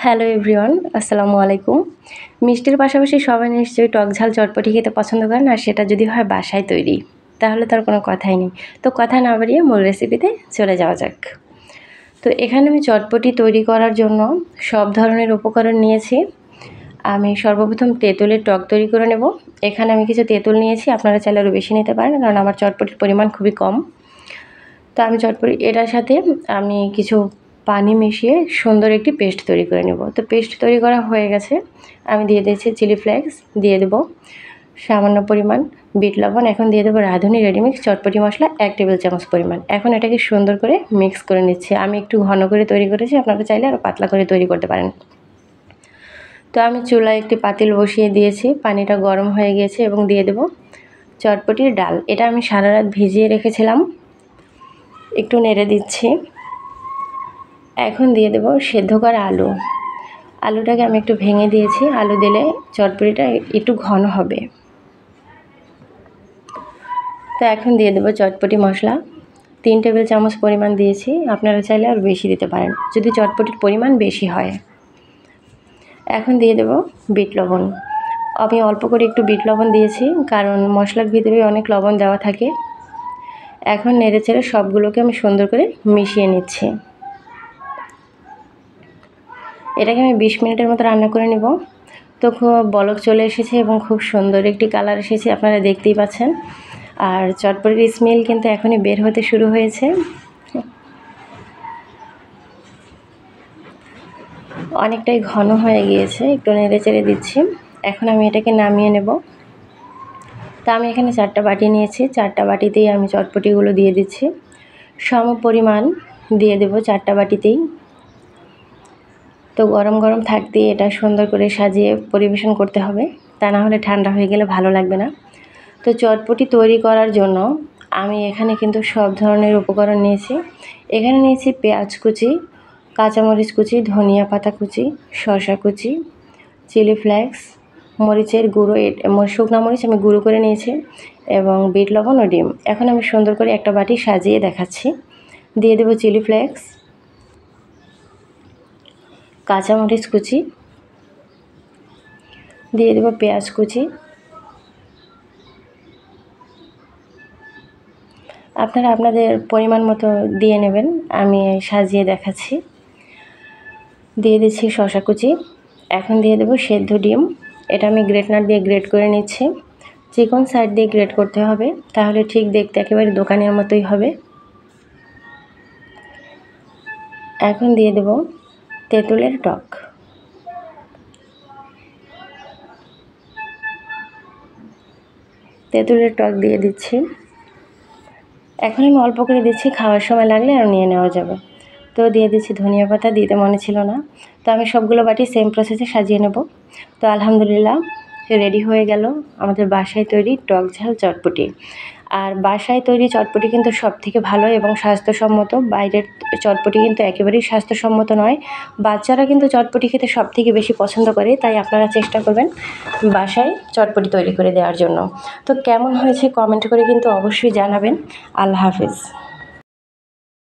Hello everyone, আসসালামু আলাইকুম। মিষ্টির পাশাপাশি সবাই নিশ্চয়ই টক ঝাল চটপটি খেতে পছন্দ করেন, আর সেটা যদি হয় বাসায় তৈরি, তাহলে তার কোনো কথাই নেই। তো কথা না বাড়িয়ে মূল রেসিপিতে চলে যাওয়া যাক। তো এখানে আমি চটপটি তৈরি করার জন্য সব ধরনের উপকরণ নিয়েছি। আমি সর্বপ্রথম তেঁতুলের টক তৈরি করে নেব। এখানে আমি কিছু তেঁতুল নিয়েছি, আপনারা চাইলে আরও বেশি নিতে পারেন, কারণ আমার চটপটির পরিমাণ খুবই কম। তো আমি চটপটি এটার সাথে আমি কিছু পানি মিশিয়ে সুন্দর একটি পেস্ট তৈরি করে নেব। তো পেস্ট তৈরি করা হয়ে গেছে, আমি দিয়ে দিয়েছি চিলি ফ্লেক্স, দিয়ে দেব সামান্য পরিমাণ বিট লবণ, এখন দিয়ে দেবো রাঁধুনি রেডিমিক্স চটপটি মশলা 1 টেবিল চামচ পরিমাণ। এখন এটাকে সুন্দর করে মিক্স করে নিচ্ছি। আমি একটু ঘন করে তৈরি করেছি, আপনারা চাইলে আরও পাতলা করে তৈরি করতে পারেন। তো আমি চুলায় একটি পাতিল বসিয়ে দিয়েছি, পানিটা গরম হয়ে গিয়েছে এবং দিয়ে দেব চটপটির ডাল। এটা আমি সারা রাত ভিজিয়ে রেখেছিলাম, একটু নেড়ে দিচ্ছি। এখন দিয়ে দেব সেদ্ধ করা আলু। আলুটাকে আমি একটু ভেঙে দিয়েছি, আলু দিলে চটপটিটা একটু ঘন হবে। তো এখন দিয়ে দেব চটপটি মশলা 3 টেবিল চামচ পরিমাণ দিয়েছি, আপনারা চাইলে আর বেশি দিতে পারেন যদি চটপটির পরিমাণ বেশি হয়। এখন দিয়ে দেব বিট লবণ। আমি অল্প করে একটু বিট লবণ দিয়েছি, কারণ মশলার ভিতরে অনেক লবণ দেওয়া থাকে। এখন নেড়েচেড়ে সবগুলোকে আমি সুন্দর করে মিশিয়ে নিচ্ছি। এটাকে আমি 20 মিনিটের মতো রান্না করে নেব। তো খুব বলক চলে এসেছে এবং খুব সুন্দর একটি কালার এসেছে, আপনারা দেখতেই পাচ্ছেন। আর চটপটির স্মেল কিন্তু এখনই বের হতে শুরু হয়েছে। অনেকটাই ঘন হয়ে গিয়েছে, একটু নেড়ে চেড়ে দিচ্ছি। এখন আমি এটাকে নামিয়ে নেব। তা আমি এখানে 4টা বাটি নিয়েছি, 4টা বাটিতেই আমি চটপটিগুলো দিয়ে দিচ্ছি। সম পরিমাণ দিয়ে দেব 4টা বাটিতেই। তো গরম গরম থাকতেই এটা সুন্দর করে সাজিয়ে পরিবেশন করতে হবে, তা না হলে ঠান্ডা হয়ে গেলে ভালো লাগবে না। তো চটপটি তৈরি করার জন্য আমি এখানে কিন্তু সব ধরনের উপকরণ নিয়েছি। এখানে নিয়েছি পেঁয়াজ কুচি, কাঁচামরিচ কুচি, ধনিয়া পাতা কুচি, শসা কুচি, চিলি ফ্লেক্স, মরিচের গুঁড়ো, শুকনো মরিচ আমি গুঁড়ো করে নিয়েছি, এবং বিট লবণ ও ডিম। এখন আমি সুন্দর করে একটা বাটি সাজিয়ে দেখাচ্ছি। দিয়ে দেব চিলি ফ্লেক্স, কাঁচামরিচ কুচি, দিয়ে দেব পেঁয়াজ কুচি। আপনারা আপনাদের পরিমাণ মতো দিয়ে নেবেন, আমি সাজিয়ে দেখাচ্ছি। দিয়ে দিচ্ছি শসা কুচি। এখন দিয়ে দেব সেদ্ধ ডিম। এটা আমি গ্রেটনার দিয়ে গ্রেট করে নিচ্ছি। চিকন সাইড দিয়ে গ্রেট করতে হবে, তাহলে ঠিক দেখতে একেবারে দোকানের মতোই হবে। এখন দিয়ে দেব তেঁতুলের টক। তেঁতুলের টক দিয়ে দিচ্ছি। এখন আমি অল্প করে দিচ্ছি, খাওয়ার সময় লাগলে আর নিয়ে নেওয়া যাবে। তো দিয়ে দিচ্ছি ধনিয়া পাতা, দিতে মনে ছিল না। তো আমি সবগুলো বাটি সেম প্রসেসে সাজিয়ে নেব। তো আলহামদুলিল্লাহ রেডি হয়ে গেল আমাদের বাসায় তৈরি টক ঝাল চটপটি। আর বাসায় তৈরি চটপটি কিন্তু সবথেকে ভালো এবং স্বাস্থ্যসম্মত। বাইরের চটপটি কিন্তু একেবারেই স্বাস্থ্যসম্মত নয়। বাচ্চারা কিন্তু চটপটি খেতে সবথেকে বেশি পছন্দ করে, তাই আপনারা চেষ্টা করবেন বাসায় চটপটি তৈরি করে দেওয়ার জন্য। তো কেমন হয়েছে কমেন্ট করে কিন্তু অবশ্যই জানাবেন। আল্লাহ হাফেজ।